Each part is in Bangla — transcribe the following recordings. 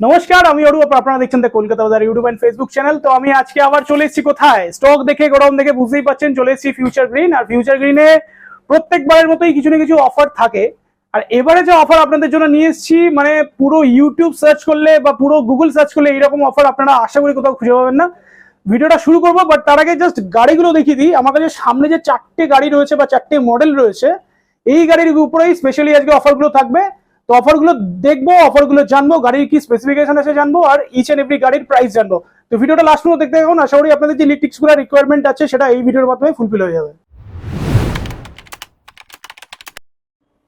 নমস্কার, আমি অরূপ। আপনারা দেখছেন দ্য কলকাতা বাজার ইউটিউব এন্ড ফেসবুক চ্যানেল। তো আমি আজকে আবার চলে এসেছি কোথায়, স্টক দেখে গরম দেখে বুঝতেই পাচ্ছেন, চলে এসেছি ফিউচার গ্রিন। আর ফিউচার গ্রিনে প্রত্যেকবারের মতোই কিছু না কিছু অফার থাকে। আর এবারে যে অফার আপনাদের জন্য নিয়ে এসেছি, মানে পুরো ইউটিউব সার্চ করলে বা পুরো গুগল সার্চ করলে এইরকম অফার আপনারা আশা করি কোথাও খুঁজে পাবেন না। ভিডিওটা শুরু করবো, বাট তার আগে জাস্ট গাড়িগুলো দেখিয়ে দিই। আমার কাছে সামনে যে 4টে গাড়ি রয়েছে বা 4টে মডেল রয়েছে, এই গাড়ির উপরেই স্পেশালি আজকে অফারগুলো থাকবে। তো অফারগুলো দেখবো, অফারগুলো জানবো, গাড়ির কি স্পেসিফিকেশন আছে জানবো, আর ইচ এন্ড এভরি গাড়ির প্রাইস জানবো। তো ভিডিওটা লাস্ট পর্যন্ত দেখতে থাকুন। আশা করি আপনাদের যে ইলেকট্রিক্স গুলো রিকোয়ারমেন্ট আছে সেটা এই ভিডিওর মাধ্যমে ফুলফিল হয়ে যাবে।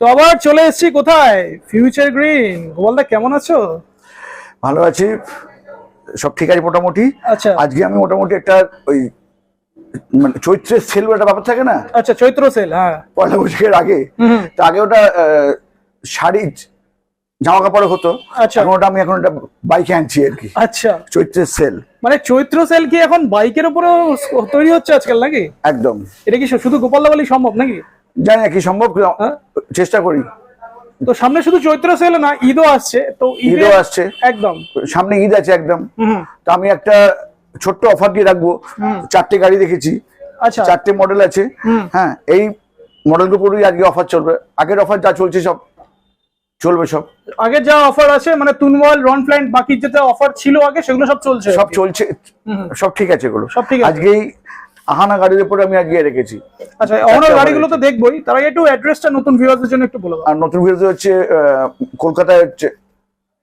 তো আবার চলে এসেছি কোথায়, ফিউচার গ্রিন। গোপালদা কেমন আছো? ভালো আছি, সব ঠিক আছে মোটামুটি। আচ্ছা, আজকে আমি মোটামুটি একটা ওই মানে চৈত্রের সেল একটা ব্যাপার থাকে না, আচ্ছা, চৈত্র সেল। হ্যাঁ, পয়লা বৈশাখের আগে। তো আগে ওটা শাড়ি জামা কাপড় হতো, আচ্ছা। এখন ওটা আমি এখন একটা বাইকে আনছি আর কি, আচ্ছা, চৈত্রের সেল। মানে চৈত্র সেল কি এখন বাইকের উপরে তৈরি হচ্ছে আজকাল নাকি? একদম। এটা কি শুধু গোপালদা বলেই সম্ভব নাকি? জানি না কি সম্ভব, হ্যাঁ? চেষ্টা করি। তো সামনে শুধু চৈত্র সেল না, ঈদও আসছে। তো ঈদও আসছে, একদম সামনে ঈদ আছে একদম। হুম, তো আমি একটা ছোট্ট অফার দিয়ে রাখবো। 4টে গাড়ি দেখেছি, আচ্ছা, 4টে মডেল আছে। হ্যাঁ, এই মডেলগুলোর উপরেই আজকে অফার চলবে। আগের অফার যা চলছে সব চলবে, সব আগে যা অফার আছে, মানে তুনওয়াল, রন ফ্ল্যান্ট, বাকি যেটা অফার ছিল আগে সেগুলো সব চলছে। সব চলছে, সব ঠিক আছে এগুলো সব ঠিক আছে। আজকেই আহানা গাড়ির উপরে আমি আজকে রেখেছি। আচ্ছা, অনার গাড়িগুলো তো দেখবোই, তার আগে একটু অ্যাড্রেসটা নতুন ভিউয়ারদের জন্য একটু বলে দাও। আর নতুন ভিডিও হচ্ছে কলকাতায় হচ্ছে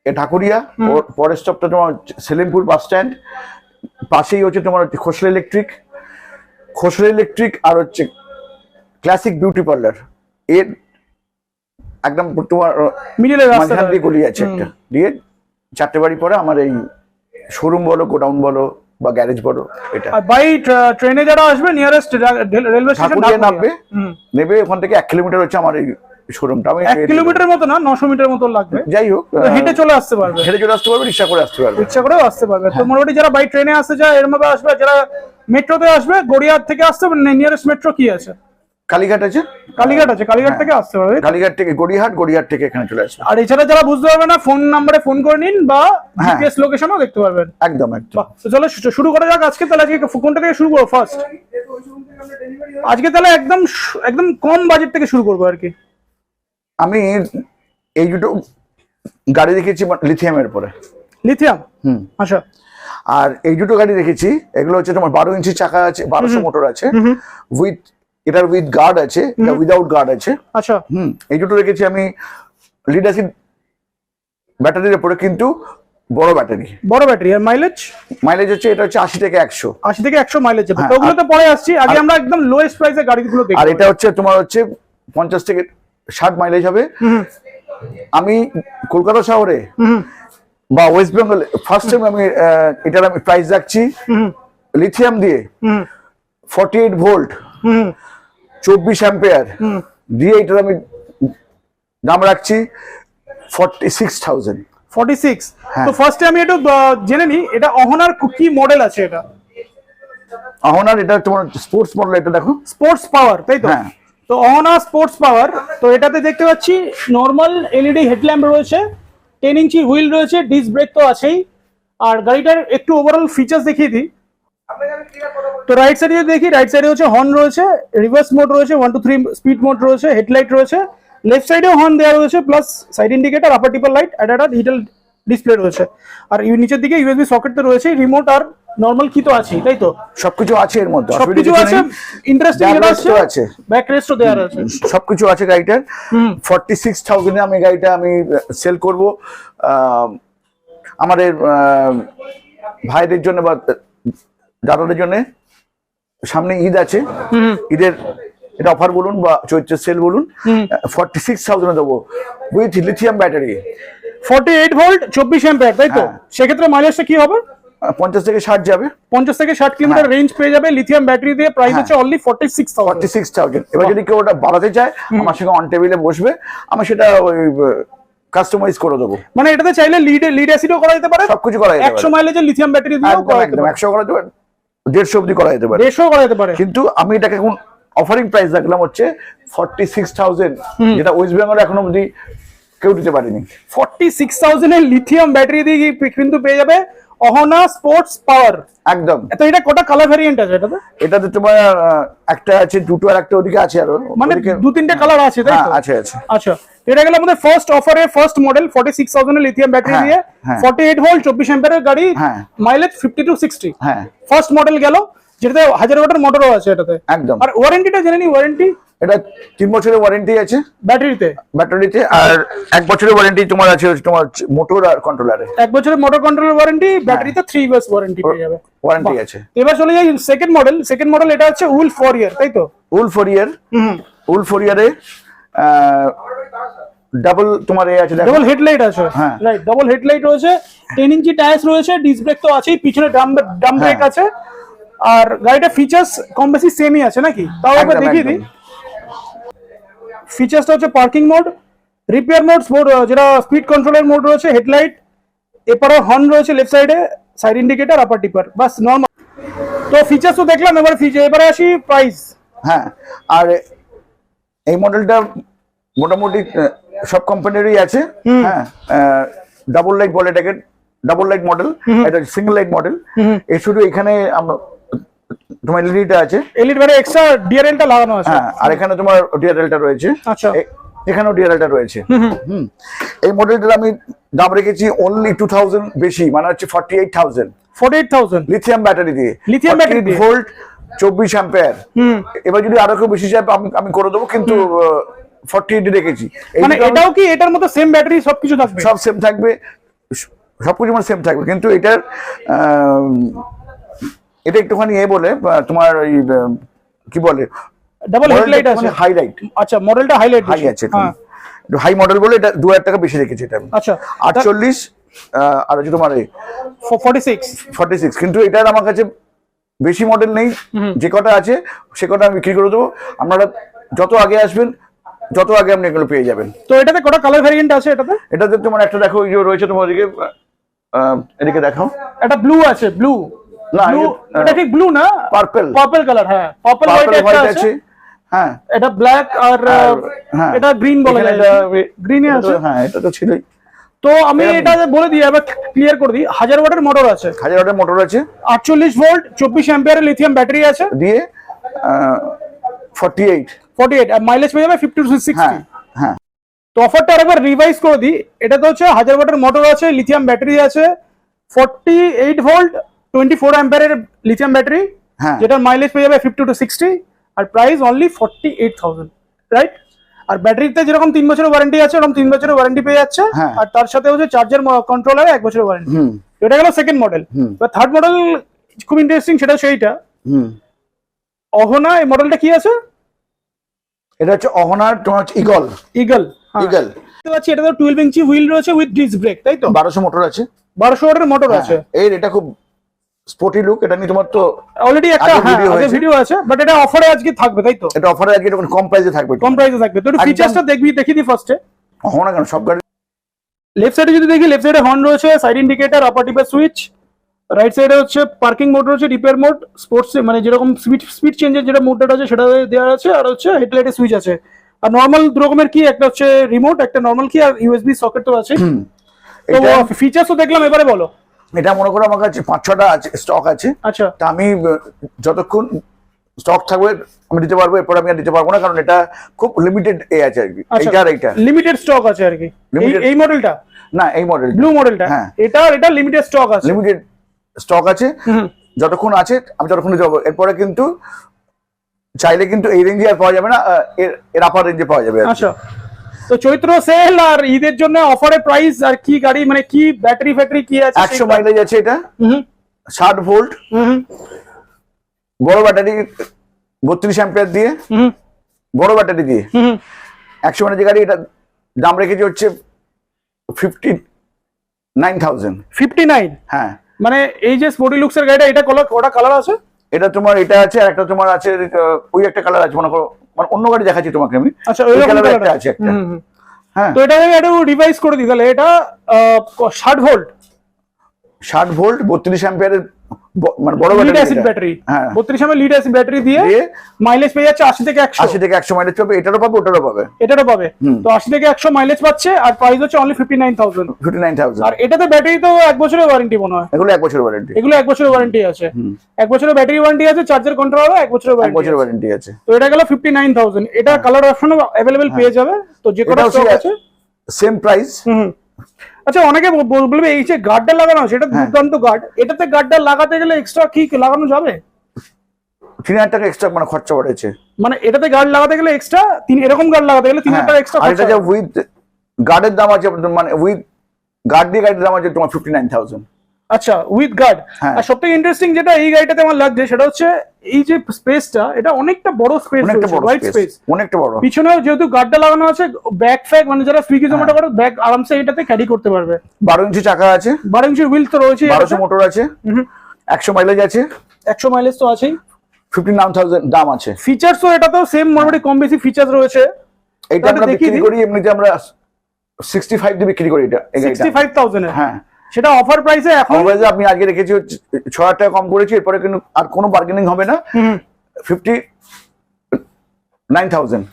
ঢাকুরিয়া, ওর পরের স্টপটা তোমার সেলিমপুর বাস স্ট্যান্ড, পাশেই হচ্ছে তোমার খোসলা ইলেকট্রিক আর হচ্ছে ক্লাসিক বিউটি পার্লার। এর একদম তোমার মিডিলের রাস্তা মাঝখান দিয়ে গলি আছে একটা, দিয়ে 4টে বাড়ি পরে আমার এই শোরুম বলো, গোডাউন বলো বা গ্যারেজ বলো। এটা আর বাই ট্রেনে যারা আসবে, নিয়ারেস্ট রেলওয়ে স্টেশন ঢাকুরিয়া নামবে, নেবে ওখান থেকে 1 কিলোমিটার হচ্ছে আমার এই শোরুমটা। আমি 1 কিলোমিটার মতো না, 900 মিটার মতো লাগবে। যাই হোক, তো হেঁটে চলে আসতে পারবে, হেঁটে চলে আসতে পারবে, রিক্সা করে আসতে পারবে, ইচ্ছা করেও আসতে পারবে। তো মোটামুটি যারা বাই ট্রেনে আসতে চায় এর মধ্যে আসবে, যারা মেট্রোতে আসবে, গড়িয়াহাট থেকে আসতে পারবে। নিয়ারেস্ট মেট্রো কি আছে? কালীঘাট আছে, কালীঘাট থেকে আসতে পারবে। কালীঘাট থেকে গড়িয়াহাট থেকে এখানে চলে আসবে। আর এছাড়া যারা বুঝতে পারবে না, ফোন নাম্বারে ফোন করে নিন বা জিপিএস লোকেশনও দেখতে পারবেন। একদম একদম। তো চলো শুরু করা যাক আজকে। তাহলে আজকে কোনটা থেকে শুরু করবো ফার্স্ট? আজকে তাহলে একদম একদম কম বাজেট থেকে শুরু করবো আর কি। আমি এই দুটো গাড়ি দেখেছি লিথিয়ামের পরে। লিথিয়াম, আচ্ছা। আর এই দুটো গাড়ি দেখেছি, এগুলো হচ্ছে তোমার 12 ইঞ্চি চাকা আছে, 1200 মোটর আছে, এটার উইথ গার্ড আছে, এটা উইদাউট গার্ড আছে। আচ্ছা, এই দুটো রেখেছি আমি লিড অ্যাসিড ব্যাটারির উপরে, কিন্তু বড় ব্যাটারি। আর মাইলেজ হচ্ছে, এটা হচ্ছে 80 থেকে 100 মাইলেজ যাবে। তো ওগুলোতে পরে আসছি, আগে আমরা একদম লোয়েস্ট প্রাইসে গাড়িগুলো দেখব। আর এটা হচ্ছে তোমার হচ্ছে 50 থেকে 60 মাইলেজ হবে। আমি কলকাতা শহরে বা ওয়েস্ট বেঙ্গল ফার্স্ট টাইম আমি এটার আমি প্রাইস রাখছি লিথিয়াম দিয়ে 48 ভোল্ট 24 অ্যাম্পিয়ার দিয়ে, এটার আমি দাম রাখছি 46,000। 46। হ্যাঁ। তো ফার্স্টে আমি একটু জেনে নিই, এটা অহনার কি মডেল আছে? এটা অহনার, এটা তোমার স্পোর্টস মডেল। এটা দেখো, স্পোর্টস পাওয়ার, তাই তো? হ্যাঁ। তো অহনা স্পোর্টস পাওয়ার। তো এটাতে দেখতে পাচ্ছি নর্মাল এলইডি হেডল্যাম্প রয়েছে, 10 ইঞ্চি হুইল রয়েছে, ডিস্ক ব্রেক তো আছেই। আর গাড়িটার একটু ওভারঅল ফিচার্স দেখিয়ে দিই। তো রাইট সাইডে দেখি, রাইট সাইডে হচ্ছে হর্ন রয়েছে, রিভার্স মোড রয়েছে, 1 to 3 স্পিড মোড রয়েছে, হেডলাইট রয়েছে, লেফট সাইডেও হর্ন দেওয়া রয়েছে, প্লাস সাইড ইন্ডিকেটর, আপার টিপার লাইট, একটা ডিজিটাল ডিসপ্লে রয়েছে। আর নিচের দিকে ইউএসবি সকেট তো রয়েছে, রিমোট আর নরমাল কি তো আছে, তাই তো? সবকিছু আছে এর মধ্যে, সবকিছু আছে। ইন্টারেস্টিং যেটা আছে, ব্যাক রেস্টও দেওয়া আছে, সবকিছু আছে গাড়িটার। 46,000 এ আমি গাড়িটা আমি সেল করব আমাদের ভাইদের জন্য বা দাদাদের জন্য। সামনে ঈদ আছে, ঈদের এটা অফার বলুন বা চৈত্রের সেল বলুন, 46,000 এ দেবো with lithium battery, 48 volt 24 ampere, তাই তো? সেক্ষেত্রে মাইলেজটা কি হবে? 50 থেকে 60 যাবে, 50 থেকে 60 কিলোমিটার রেঞ্জ পেয়ে যাবে লিথিয়াম ব্যাটারি দিয়ে। প্রাইস হচ্ছে অনলি 46,000। এবার যদি কেউ ওটা বাড়াতে চায়, আমার সঙ্গে অন টেবিলে বসবে, আমি সেটা ওই কাস্টমাইজ করে দেবো। মানে এটাতে চাইলে লিড অ্যাসিডও করা যেতে পারে, সবকিছু করা যেতে পারে, 100 মাইলেজের লিথিয়াম ব্যাটারি দিয়েও করা যেতে পারে, 100 করা যেতে পারে, 150 অবধি করা যেতে পারে, 150 করা যেতে পারে। কিন্তু আমি এটাকে এখন অফারিং প্রাইস রাখলাম হচ্ছে 46,000, যেটা ওয়েস্ট বেঙ্গল এখন অবধি কেউ দিতে পারেনি। 46,000 এর লিথিয়াম ব্যাটারি দিয়ে কিন্তু পেয়ে যাবে অহনা স্পোর্টস পাওয়ার। একদম। তো এটা কটা কালার ভ্যারিয়েন্ট আছে এটাতে? এটাতে তোমার একটা আছে, দুটো, আর একটা ওদিকে আছে, আরো মানে দু তিনটে কালার আছে তাই তো? আছে আছে। আচ্ছা, এটা গেল আমাদের ফার্স্ট অফারে ফার্স্ট মডেল 46,000 এর লিথিয়াম ব্যাটারি দিয়ে 48 ভোল্ট 24 অ্যাম্পিয়ারের গাড়ি, মাইলেজ 50 to 60। হ্যাঁ, ফার্স্ট মডেল গেল, যেটাতে 1000 ওয়াটের মোটরও আছে এটাতে। একদম। আর ওয়ারেন্টিটা জেনে নি, ওয়ারেন্টি এটা 3 বছরের ওয়ারেন্টি আছে ব্যাটারিতে, আর 1 বছরের ওয়ারেন্টি তোমার আছে তোমার মোটর আর কন্ট্রোলারে। 1 বছরের মোটর কন্ট্রোলার ওয়ারেন্টি, ব্যাটারিতে 3 ইয়ার্স ওয়ারেন্টি পেয়ে যাবে, ওয়ারেন্টি আছে। এবার চলে যাই সেকেন্ড মডেল। সেকেন্ড মডেল এটা হচ্ছে উল 4 ইয়ার, তাই তো? উল 4 ইয়ার, উল 4 ইয়ারে ডাবল তোমার এ আছে, দেখো ডাবল হেডলাইট আছে। হ্যাঁ, রাইট, ডাবল হেডলাইট রয়েছে, 10 ইঞ্চি টায়ার্স রয়েছে, ডিস্ক ব্রেক তো আছেই, পিছনে ডাম ব্রেক আছে। আর গাড়িটা ফিচার্স কম বেশি সেমই আছে নাকি? তাও একবার দেখিয়ে দিই। ফিচার্সটা হচ্ছে পার্কিং মোড, রিপেয়ার মোড, যেটা স্পিড কন্ট্রোলের মোড রয়েছে, হেডলাইট, এপারে হর্ন রয়েছে লেফট সাইডে, সাইড ইন্ডিকেটর, আপার টিপার, বাস নরমাল। তো ফিচার্স তো দেখলাম, এবারে আসি প্রাইস। হ্যাঁ, আর এই মডেলটা মোটামুটি সব কোম্পানিরই আছে। হ্যাঁ, ডাবল লাইট বলে এটাকে, ডাবল লাইট মডেল, এটা সিঙ্গেল লাইট মডেল। এই শুধু এখানে তোমার এলইডিটা আছে, এলইডি মানে এক্সট্রা ডিআরএলটা লাগানো আছে। হ্যাঁ, আর এখানে তোমার ডিআরএলটা রয়েছে। আচ্ছা, এখানেও ডিআরএলটা রয়েছে। এই মডেলটার আমি দাম রেখেছি অনলি 2000 বেশি, মানে হচ্ছে 48,000 লিথিয়াম ব্যাটারি দিয়ে, লিথিয়াম ব্যাটারি দিয়ে, ভোল্ট 24 অ্যাম্পিয়ার। এবার যদি আরো কেউ বেশি চাই আমি করে দেবো, কিন্তু 48 রেখেছি। মানে এটাও কি এটার মতো সেম ব্যাটারি সবকিছু থাকবে? সব সেম থাকবে, সবকিছু মানে সেম থাকবে, কিন্তু এটার এটা একটুখানি বলে তোমার ওই কি বলে, ডাবল হেডলাইট আছে, হাইলাইট। আচ্ছা, মডেলটা হাইলাইট হাই আছে, একটু হাই মডেল বলে এটা 2000 টাকা বেশি রেখেছি এটা। আচ্ছা, 48 আর হচ্ছে তোমার 46, কিন্তু এটার আমার কাছে বেশি মডেল নেই, যে কটা আছে সে কটা আমি বিক্রি করে দেবো। আপনারা যত আগে আসবেন যত আগে আপনি এগুলো পেয়ে যাবেন। তো এটাতে কটা কালার ভ্যারিয়েন্ট আছে এটাতে তোমার একটা দেখো, এই যে রয়েছে তোমার ওদিকে, এদিকে দেখাও, একটা ব্লু আছে, ব্লু না এটা ঠিক ব্লু না, পার্পল কালার। হ্যাঁ, পার্পল হোয়াইট আছে। হ্যাঁ, এটা ব্ল্যাক আর এটা গ্রিন বলা যায়, গ্রিনে আছে। হ্যাঁ, এটা তো ছিলই। তো আমি এটা বলে দিই, আবার ক্লিয়ার করে দিই, 1000 ওয়াটের মোটর আছে, 1000 ওয়াটের মোটর আছে, 48 ভোল্ট 24 অ্যাম্পিয়ারের লিথিয়াম ব্যাটারি আছে দিয়ে 48 আর মাইলেজ পেয়ে যাবে 50 to 60। হ্যাঁ, তো অফারটা আরেকবার রিভাইজ করে দিই, এটা তো হচ্ছে 1000 ওয়াটের মোটর আছে, লিথিয়াম ব্যাটারি আছে, 48 ভোল্ট 24 অ্যাম্পিয়ারের লিথিয়াম ব্যাটারি, যেটার মাইলেজ পেয়ে যাবে 50 to 60, আর প্রাইস অনলি 48,000, রাইট? আর ব্যাটারিতে যেরকম 3 বছরের ওয়ারেন্টি আছে, ওরকম 3 বছরের ওয়ারেন্টি পেয়ে যাচ্ছে, আর তার সাথে হচ্ছে চার্জার কন্ট্রোলারে 1 বছরের ওয়ারেন্টি। এটা গেল সেকেন্ড মডেল। এবার থার্ড মডেল খুব ইন্টারেস্টিং, সেটা সেইটা অহনা। এই মডেলটা কি আছে? এটা হচ্ছে অহনার তোমার ইগল। দেখতে পাচ্ছি এটা তো 12 ইঞ্চি হুইল রয়েছে উইথ ডিস্ক ব্রেক, তাই তো? 1200 মোটর আছে, 1200 ওয়াটের মোটর আছে। এটা খুব স্পোর্টি লুক। এটা নিয়ে তোমার তো অলরেডি একটা ভিডিও আছে, বাট এটা অফারে আজকে থাকবে, তাই তো? এটা অফারে আজকে কম প্রাইসে থাকবে, তো একটু ফিচারসটা দেখি দিই ফার্স্টে। অহনা কেন সব গাড়ি। লেফট সাইডে যদি দেখি, লেফট সাইডে হর্ন রয়েছে, সাইড ইন্ডিকেটর, আপার টিপার সুইচ, রাইট সাইডে হচ্ছে পার্কিং মোড রয়েছে, রিপেয়ার মোড, স্পোর্টস মানে যেরকম স্পিড চেঞ্জের যেটা মোডটা আছে সেটা দেওয়া আছে, আর হচ্ছে হেডলাইটের সুইচ আছে, আর নরমাল দু রকমের কি, একটা হচ্ছে রিমোট, একটা নরমাল কি, আর ইউএসবি সকেট তো আছে। তো ফিচারসও দেখলাম, এবারে বলো। এটা মনে করো আমার কাছে 5-6টা আছে, স্টক আছে। আচ্ছা, তা আমি যতক্ষণ স্টক থাকবে আমি দিতে পারবো, এরপর আমি আর দিতে পারবো না, কারণ এটা খুব লিমিটেড আছে আর কি। এইটা লিমিটেড স্টক আছে আর কি। এই মডেলটা না, এই মডেল ব্লু মডেলটা, এটা লিমিটেড স্টক আছে, লিমিটেড স্টক আছে। যতক্ষণ আছে আমি ততক্ষণ দিতে পারবো, এরপরে কিন্তু চাইলে কিন্তু এই রেঞ্জে আর পাওয়া যাবে না, এর আপার রেঞ্জে পাওয়া যাবে। আচ্ছা, তো চৈত্র সেল আর ঈদের জন্য অফারে প্রাইস আর কি গাড়ি, মানে কি ব্যাটারি ফ্যাক্টরি কি আছে? 100 মাইলেজ আছে এটা, 60 ভোল্ট, বড় ব্যাটারি 32 অ্যাম্পিয়ার দিয়ে, বড় ব্যাটারি দিয়ে 100 মাইলেজ গাড়ি। এটা দাম রেখেছি হচ্ছে 59,000। হ্যাঁ, মানে এই যে স্পোর্টি লুকস এর গাড়িটা, এটা কটা কালার আছে? এটা তোমার এটা আছে, আর একটা তোমার আছে ওই একটা কালার আছে, মনে করো মানে অন্য গাড়ি দেখাচ্ছি তোমাকে আমি। আচ্ছা, ওই কালার একটা আছে একটা। হ্যাঁ, তো এটা আমি একটু রিভাইজ করে দিই তাহলে। এটা 60 ভোল্ট 32 অ্যাম্পিয়ারের মানে বড় লিড ব্যাটারি অ্যাসিড ব্যাটারি, হ্যাঁ 32 mAh লিড অ্যাসিড ব্যাটারি দিয়ে মাইলেজ পেয়ে যাচ্ছে 80 থেকে 100। 80 থেকে 100 মাইলেজ পাবে, এটারও পাবে ওটারও পাবে। এটারও পাবে। তো 80 থেকে 100 মাইলেজ পাচ্ছে, আর প্রাইস হচ্ছে অনলি 59000। 59000। আর এটাতে ব্যাটারি তো 1 বছরের ওয়ারেন্টি মনে হয়। এগুলো 1 বছরের ওয়ারেন্টি। এগুলো 1 বছরের ওয়ারেন্টি আছে। 1 বছরের ব্যাটারি ওয়ারেন্টি আছে, চার্জার কন্ট্রোল হবে, 1 বছরের 1 বছরের ওয়ারেন্টি আছে। তো এটা গেল 59000। এটা কালার অপশনও अवेलेबल পেয়ে যাবে, তো যে কোনো স্টক আছে সেম প্রাইস। আচ্ছা, অনেকে বলবে এই যে গার্ডটা লাগানো সেটা দুর্দান্ত গার্ড, এটাতে গার্ডটা লাগাতে গেলে এক্সট্রা কি লাগানো যাবে? 3000 টাকা এক্সট্রা মানে খরচা পড়েছে। মানে এটাতে গার্ড লাগাতে গেলে এক্সট্রা এরকম গার্ড লাগাতে গেলে 3000 টাকা এক্সট্রা আর খরচা। এটা যে উইথ গার্ডের দাম আছে, মানে উইথ গার্ড দিয়ে গাড়ির দাম আছে তোমার 59000। আচ্ছা, উইথ গার্ড। আর সবথেকে ইন্টারেস্টিং যেটা এই গাড়িটাতে আমার লাগছে সেটা হচ্ছে এই যে স্পেসটা, এটা অনেকটা বড় স্পেস, অনেকটা বড় হোয়াইট স্পেস, অনেকটা বড়। পিছনেও যেহেতু গার্ডটা লাগানো আছে, ব্যাক ফ্যাক মানে যারা সুইগি জোম্যাটো করে ব্যাগ আরামসে এটাতে ক্যারি করতে পারবে। 12 ইঞ্চি চাকা আছে, 12 ইঞ্চির হুইল তো রয়েছে, 1200 মোটর আছে, 100 মাইলেজ আছে, 100 মাইলেজ তো আছেই, 59000 দাম আছে। ফিচারসও এটাতেও সেম মোটামুটি কম বেশি ফিচার রয়েছে। এটা আমরা বিক্রি করি এমনিতে আমরা 65 দিয়ে বিক্রি করি এটা, এই গাড়িটা 65000 এ। হ্যাঁ, সেটা অফার প্রাইসে এখন আপনি আগে রেখেছি 6000 টাকা কম করেছি, এরপরে কিন্তু আর কোনো বার্গেনিং হবে না। 59000।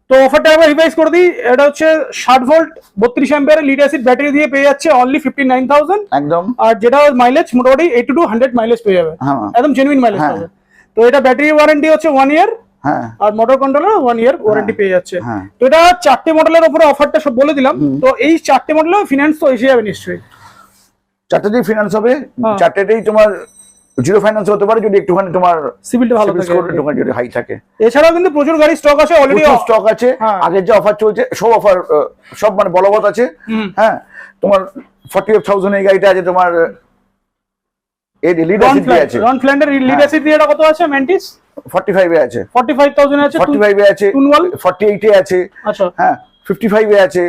তো অফারটা আবার রিভাইজ করে দিই, এটা হচ্ছে 60 ভোল্ট 32 অ্যাম্পিয়ারের লিড অ্যাসিড ব্যাটারি দিয়ে পেয়ে যাচ্ছে অনলি 59000 একদম। আর যেটা মাইলেজ মোটামুটি 80 to 100 মাইলেজ পেয়ে যাবে, হ্যাঁ একদম জেনুইন মাইলেজ পাবে। তো এটা ব্যাটারি ওয়ারেন্টি হচ্ছে 1 ইয়ার, হ্যাঁ, আর মোটর কন্ট্রোলার 1 ইয়ার ওয়ারেন্টি পেয়ে যাচ্ছে। হ্যাঁ। তো এটা 4টে মডেলের উপরে অফারটা সব বলে দিলাম। তো এই 4টে মডেলে ফিনান্স তো এসে যাবে নিশ্চয়ই। 4টেতেই ফিনান্স হবে, 4টেতেই তোমার জিরো ফাইন্যান্স হতে পারে যদি একটুখানি তোমার সিভিলটা ভালো থাকে, একটুখানি যদি হাই থাকে। এছাড়াও কিন্তু প্রচুর গাড়ি স্টক আছে অলরেডি, স্টক আছে। আগের যে অফার চলছে সব অফার সব মানে বলবৎ আছে। হ্যাঁ, তোমার 48000 এই গাড়িটা আছে তোমার, এই লিড অ্যাসিড দিয়ে আছে, রন ফ্ল্যান্ডার লিড অ্যাসিড দিয়ে এটা কত আছে? ম্যান্টিস 45 এ আছে, 45000 আছে, 45 এ আছে, টুনওয়াল 48 এ আছে, আচ্ছা হ্যাঁ 55 এ আছে।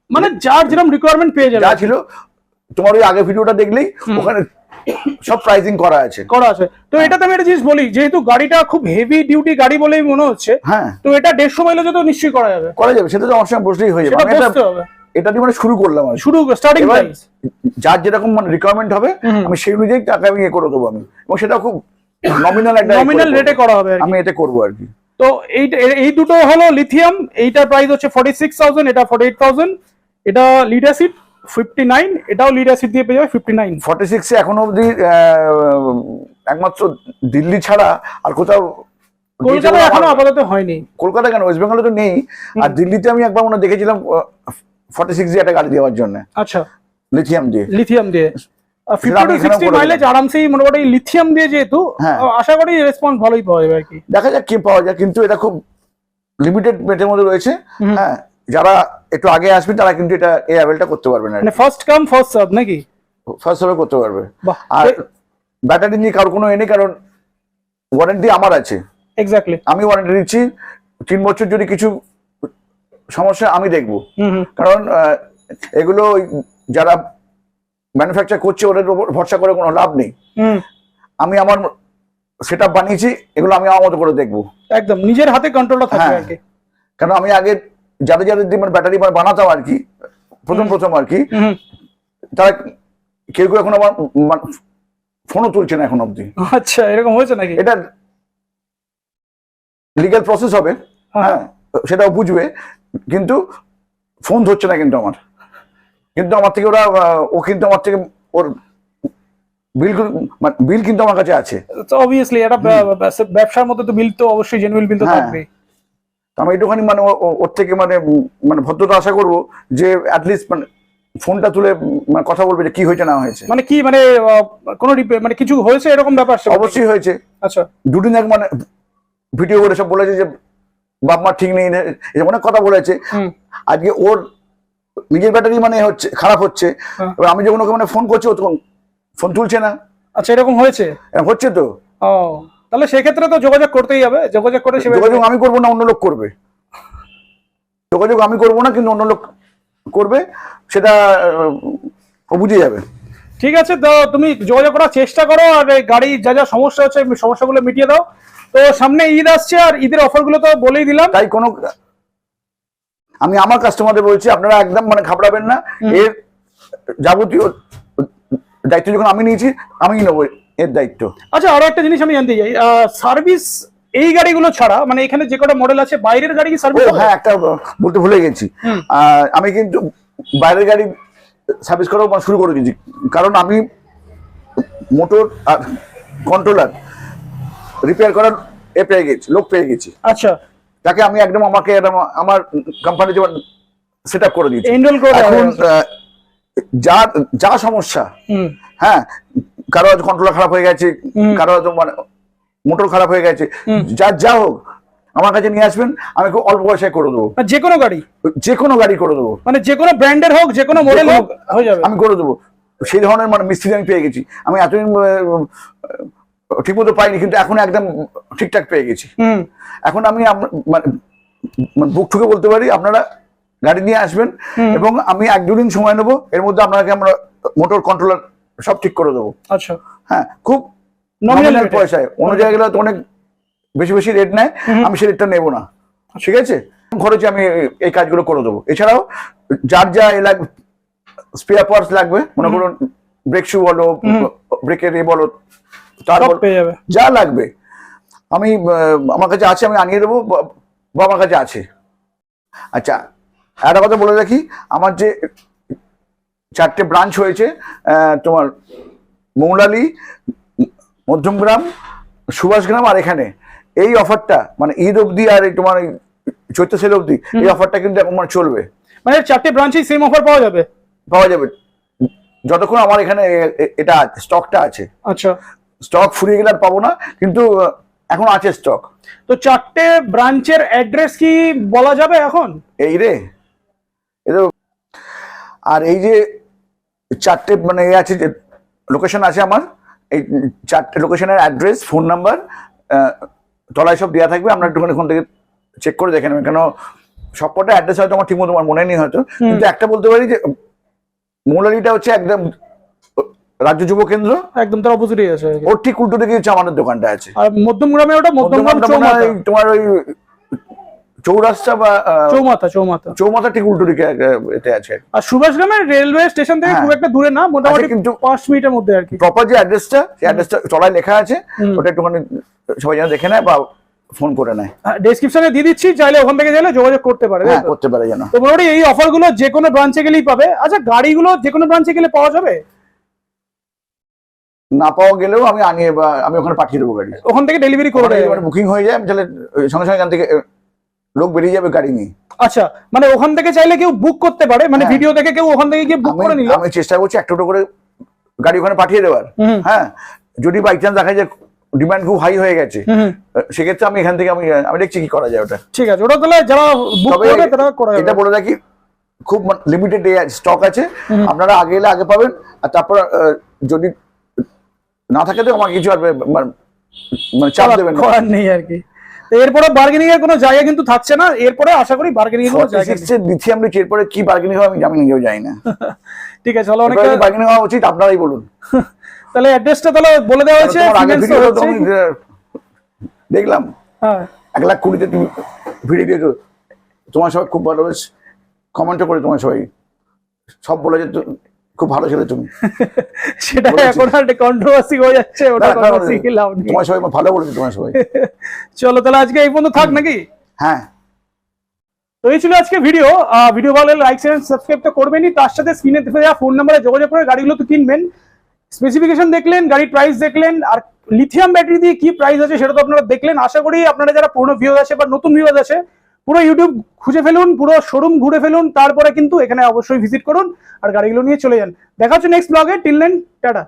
মানে যার যেরকম রিকোয়ারমেন্ট পেয়ে যাবে। যা ছিল তোমার ওই আগে ভিডিওটা দেখলেই ওখানে সব প্রাইসিং করা আছে। তো এটাতে আমি একটা জিনিস বলি, যেহেতু গাড়িটা খুব হেভি ডিউটি গাড়ি বলেই মনে হচ্ছে, হ্যাঁ, তো এটা 150 মাইলেজ তো নিশ্চয়ই করা যাবে। সেটা তো আমার সঙ্গে বসলেই হয়ে যাবে। এটা দিয়ে মানে শুরু করলাম, শুরু স্টার্টিং প্রাইস যার যেরকম মানে রিকোয়ারমেন্ট হবে আমি সেই অনুযায়ী টাকা আমি করে দেবো আমি, এবং সেটা খুব নমিনাল একটা নমিনাল রেটে করা হবে, আমি এটা করবো আর কি। তো এই দুটো হলো লিথিয়াম, এইটার প্রাইস হচ্ছে 46000, এটা 48000, এটা লিড অ্যাসিড 59, এটাও লিড অ্যাসিড দিয়ে পেয়ে যাবে 59। 46 এ এখনো অবধি একমাত্র দিল্লি ছাড়া আর কোথাও, কলকাতায় এখনো আপাতত হয়নি। কলকাতা কেন, ওয়েস্ট বেঙ্গলে তো নেই। আর দিল্লিতে আমি একবার মনে দেখেছিলাম 46 দিয়ে একটা গাড়ি দেওয়ার জন্য। আচ্ছা, লিথিয়াম দিয়ে 50 to 60 মাইলেজ আরামসেই মোটামুটি লিথিয়াম দিয়ে, যেহেতু আশা করি রেসপন্স ভালোই পাওয়া যাবে আর কি। দেখা যাক কি পাওয়া যায়, কিন্তু এটা খুব লিমিটেড রেটের মধ্যে রয়েছে। হ্যাঁ, যারা একটু আগে আসবে তারা কিন্তু এটা এই অ্যাভেলটা করতে পারবে না, মানে ফার্স্ট কাম ফার্স্ট সার্ভ নাকি, ফার্স্ট সার্ভে করতে পারবে। আর ব্যাটারি নিয়ে কারোর কোনো নেই, কারণ ওয়ারেন্টি আমার আছে। এক্স্যাক্টলি, আমি ওয়ারেন্টি দিচ্ছি 3 বছর, যদি কিছু সমস্যা আমি দেখবো। কারণ এগুলো যারা ম্যানুফ্যাকচার করছে ওদের উপর ভরসা করে কোনো লাভ নেই। আমি আমার সেটআপ বানিয়েছি, এগুলো আমি আমার মতো করে দেখবো, একদম নিজের হাতে কন্ট্রোলটা থাকবে আর কি। কারণ আমি আগে যাদের দিয়ে মানে ব্যাটারি বানাতাম আর কি, প্রথম আর কি, তারা কেউ এখন আমার ফোনও তুলছে না এখন অব্দি। আচ্ছা, এরকম হয়েছে নাকি? এটা লিগ্যাল প্রসেস হবে, হ্যাঁ সেটাও বুঝবে, কিন্তু ফোন ধরছে না কিন্তু আমার, থেকে ওরা ও কিন্তু আমার থেকে ওর বিল কিন্তু আমার কাছে আছে। তো অবভিয়াসলি এটা ব্যবসার মধ্যে তো বিল তো অবশ্যই জেনুইন বিল তো থাকবে। আমি একটুখানি মানে ওর থেকে মানে ভদ্রতা আশা করবো যে অ্যাটলিস্ট মানে ফোনটা তুলে মানে কথা বলবে যে কি হয়েছে না হয়েছে, মানে কি মানে কোনো মানে কিছু হয়েছে এরকম ব্যাপার? অবশ্যই হয়েছে। আচ্ছা, দুদিন এক মানে ভিডিও করে সব বলেছে যে বাপ মা ঠিক নেই, অনেক কথা বলেছে। আজকে ওর নিজের ব্যাটারি মানে হচ্ছে খারাপ হচ্ছে, এবার আমি যখন ওকে মানে ফোন করছি ও তখন ফোন তুলছে না। আচ্ছা, এরকম হয়েছে? হচ্ছে তো। ও, তাহলে সেক্ষেত্রে তো যোগাযোগ করতেই হবে। যোগাযোগ করে যোগাযোগ আমি করবো না, অন্য লোক করবে। যোগাযোগ আমি করবো না, কিন্তু অন্য লোক করবে, সেটা ও বুঝে যাবে। ঠিক আছে, তো তুমি যোগাযোগ করার চেষ্টা করো, আর গাড়ি যা যা সমস্যা হচ্ছে সমস্যাগুলো মিটিয়ে দাও। তো সামনে ঈদ আসছে, আর ঈদের অফারগুলো তো বলেই দিলাম। তাই কোনো, আমি আমার কাস্টমারদের বলছি আপনারা একদম মানে ঘাবড়াবেন না, এর যাবতীয় দায়িত্ব যখন আমি নিয়েছি আমি নেবো এর দায়িত্ব। আচ্ছা, আরো একটা জিনিস আমি জানতে চাই, সার্ভিস এই গাড়িগুলো ছাড়া মানে এখানে যে কটা মডেল আছে বাইরের গাড়ি কি সার্ভিস? হ্যাঁ, একটা বলতে ভুলে গেছি, আমি কিন্তু বাইরের গাড়ি সার্ভিস করাও শুরু করে দিয়েছি, কারণ আমি মোটর আর কন্ট্রোলার রিপেয়ার করার পেয়ে গেছি, লোক পেয়ে গেছি। আচ্ছা, তাকে আমি একদম আমার কোম্পানিতে সেট আপ করে দিয়েছি। এনরোল করে এখন যা সমস্যা, হ্যাঁ, কারো হয়তো কন্ট্রোলার খারাপ হয়ে গেছে, কারো হয়তো মানে মোটর খারাপ হয়ে গেছে, যা হোক আমার কাছে নিয়ে আসবেন, আমি খুব অল্প পয়সায় করে দেবো। যে কোনো গাড়ি করে দেবো, মানে যে কোনো ব্র্যান্ডের হোক, যে কোনো মডেল হোক, হয়ে যাবে, আমি করে দেবো। সেই ধরনের মানে মিস্ত্রি আমি পেয়ে গেছি। আমি এতদিন ঠিক মতো পাইনি, কিন্তু এখন একদম ঠিকঠাক পেয়ে গেছি। এখন আমি মানে বুক ঠুকে বলতে পারি, আপনারা গাড়ি নিয়ে আসবেন এবং আমি 1-2 দিন সময় নেবো, এর মধ্যে আপনাকে আমরা মোটর কন্ট্রোলার সব ঠিক করে দেবো। আচ্ছা, হ্যাঁ, খুব নমিনাল পয়সায়। অন্য জায়গায় তো অনেক বেশি রেট নেয়, আমি সেই রেটটা নেবো না, ঠিক আছে? খরচে আমি এই কাজগুলো করে দেবো। এছাড়াও যার যা স্পেয়ার পার্টস লাগবে, মনে করুন ব্রেক শু বলো, ব্রেকের বলো, তার যা লাগবে আমি আমার কাছে আছে, আমি আনিয়ে দেবো বা আমার কাছে আছে। আচ্ছা, একটা কথা বলে রাখি, আমার যে 4টে ব্রাঞ্চ হয়েছে, তোমার মৌলালি, মধ্যমগ্রাম, সুভাষগ্রাম আর এখানে, এই অফারটা মানে ঈদ অবধি আর তোমার চৈত্র সেল অবধি এই অফারটা কিন্তু এখন মানে চলবে। মানে 4টে ব্রাঞ্চেই সেম অফার পাওয়া যাবে যতক্ষণ আমার এখানে এটা স্টকটা আছে। আচ্ছা, স্টক ফুরিয়ে গেলে আর পাবো না, কিন্তু এখন আছে স্টক। তো 4টে ব্রাঞ্চের অ্যাড্রেস কি বলা যাবে এখন? এই রে, আর এই যে 4টে মানে আছে, যে লোকেশন আছে আমার, এই 4টে লোকেশনের অ্যাড্রেস, ফোন নাম্বার তলায় সব দেওয়া থাকবে। আপনার একটুখানি ওখান থেকে চেক করে দেখে নেবেন, কেন সবকটা অ্যাড্রেস হয়তো আমার ঠিকমতো আমার মনে নেই হয়তো, কিন্তু একটা বলতে পারি যে মৌলালিটা হচ্ছে একদম রাজ্য যুব কেন্দ্র, একদম তার অপোজিটে আছে, ওর ঠিক উল্টো দিকে হচ্ছে আমাদের দোকানটা আছে। আর মধ্যমগ্রামে ওটা মধ্যমগ্রাম তোমার ওই চৌরাস্তা বা চৌমাথা ঠিক উল্টো দিকে এতে আছে। আর সুভাষগ্রামের রেলওয়ে স্টেশন থেকে খুব একটা দূরে না, মোটামুটি কিন্তু 5 মিনিটের মধ্যে আর কি। প্রপার যে অ্যাড্রেসটা, সেই অ্যাড্রেসটা তলায় লেখা আছে, ওটা একটুখানি সবাই যেন দেখে নেয় বা ফোন করে নেয়। ডেসক্রিপশনে দিয়ে দিচ্ছি, চাইলে ওখান থেকে চাইলে যোগাযোগ করতে পারে, করতে পারে যেন। তো মোটামুটি এই অফারগুলো যে কোনো ব্রাঞ্চে গেলেই পাবে। আচ্ছা, গাড়িগুলো যে কোনো ব্রাঞ্চে গেলে পাওয়া যাবে? না পাওয়া গেলেও আমি আনিয়ে বা আমি ওখানে পাঠিয়ে দেবো গাড়ি, ওখান থেকে ডেলিভারি করে দেবো, মানে বুকিং হয়ে যায়, তাহলে সঙ্গে সঙ্গে এখান থেকে লোক বেরিয়ে যাবে গাড়ি নিয়ে। আচ্ছা, মানে ওখান থেকে চাইলে কেউ বুক করতে পারে, মানে ভিডিও দেখে কেউ ওখান থেকে গিয়ে বুক করে নিল। আমি চেষ্টা করছি একটা করে গাড়ি ওখানে পাঠিয়ে দেওয়ার। হ্যাঁ, যদি বাই চান্স দেখা যায় ডিমান্ড খুব হাই হয়ে গেছে, সেক্ষেত্রে আমি এখান থেকে আমি দেখছি কি করা যায়। ওটা ঠিক আছে, ওটা তাহলে যারা বুক করবে তারা করে। এটা বলে রাখি, খুব লিমিটেড স্টক আছে, আপনারা আগে এলে আগে পাবেন, আর তারপর যদি না থাকে তো আমার কিছু আর মানে চাপ দেবেন করার নেই আর কি। এরপরে বার্গেনিং এর কোনো জায়গা কিন্তু থাকছে না, এরপরে আশা করি বার্গেনিং এর কোনো জায়গা নেই। লিথিয়াম রিচ এরপরে কি বার্গেনিং হবে আমি নিজেও জানি না। ঠিক আছে, চলো, অনেক বার্গেনিং হওয়া উচিত, আপনারাই বলুন। তাহলে অ্যাড্রেসটা তাহলে বলে দেওয়া হয়েছে, দেখলাম। হ্যাঁ, 1,20,000 তুমি ভিডিও দিয়েছো, তোমার সবাই খুব ভালো, কমেন্টও করে তোমার সবাই সব বলেছে খুব ভালো ছিল তুমি। সেটা এখন আর কন্ট্রোভার্সি হয়ে যাচ্ছে, ওটা কন্ট্রোভার্সি কি লাভ নেই, তোমার সবাই ভালো বলেছে তোমার সবাই। চলো তাহলে আজকে এই পর্যন্ত থাক নাকি? হ্যাঁ, তো এই ছিল আজকে ভিডিও। ভিডিও ভালো লাগলে লাইক শেয়ার সাবস্ক্রাইব তো করবেনই, তার সাথে স্ক্রিনে দেওয়া ফোন নম্বরে যোগাযোগ করে গাড়িগুলো তো কিনবেন। স্পেসিফিকেশন দেখলেন, গাড়ির প্রাইস দেখলেন, আর লিথিয়াম ব্যাটারি দিয়ে কি প্রাইস আছে সেটা তো আপনারা দেখলেন। আশা করি আপনারা যারা পুরনো ভিউয়ার আছে বা নতুন ভিউয়ার আছে, পুরো ইউটিউব খুঁজে ফেলুন, পুরো শোরুম ঘুরে ফেলুন, তারপরে কিন্তু এখানে অবশ্যই ভিজিট করুন আর গাড়িগুলো নিয়ে চলে যান। দেখা হচ্ছে নেক্সট ব্লগে। Till then, tata.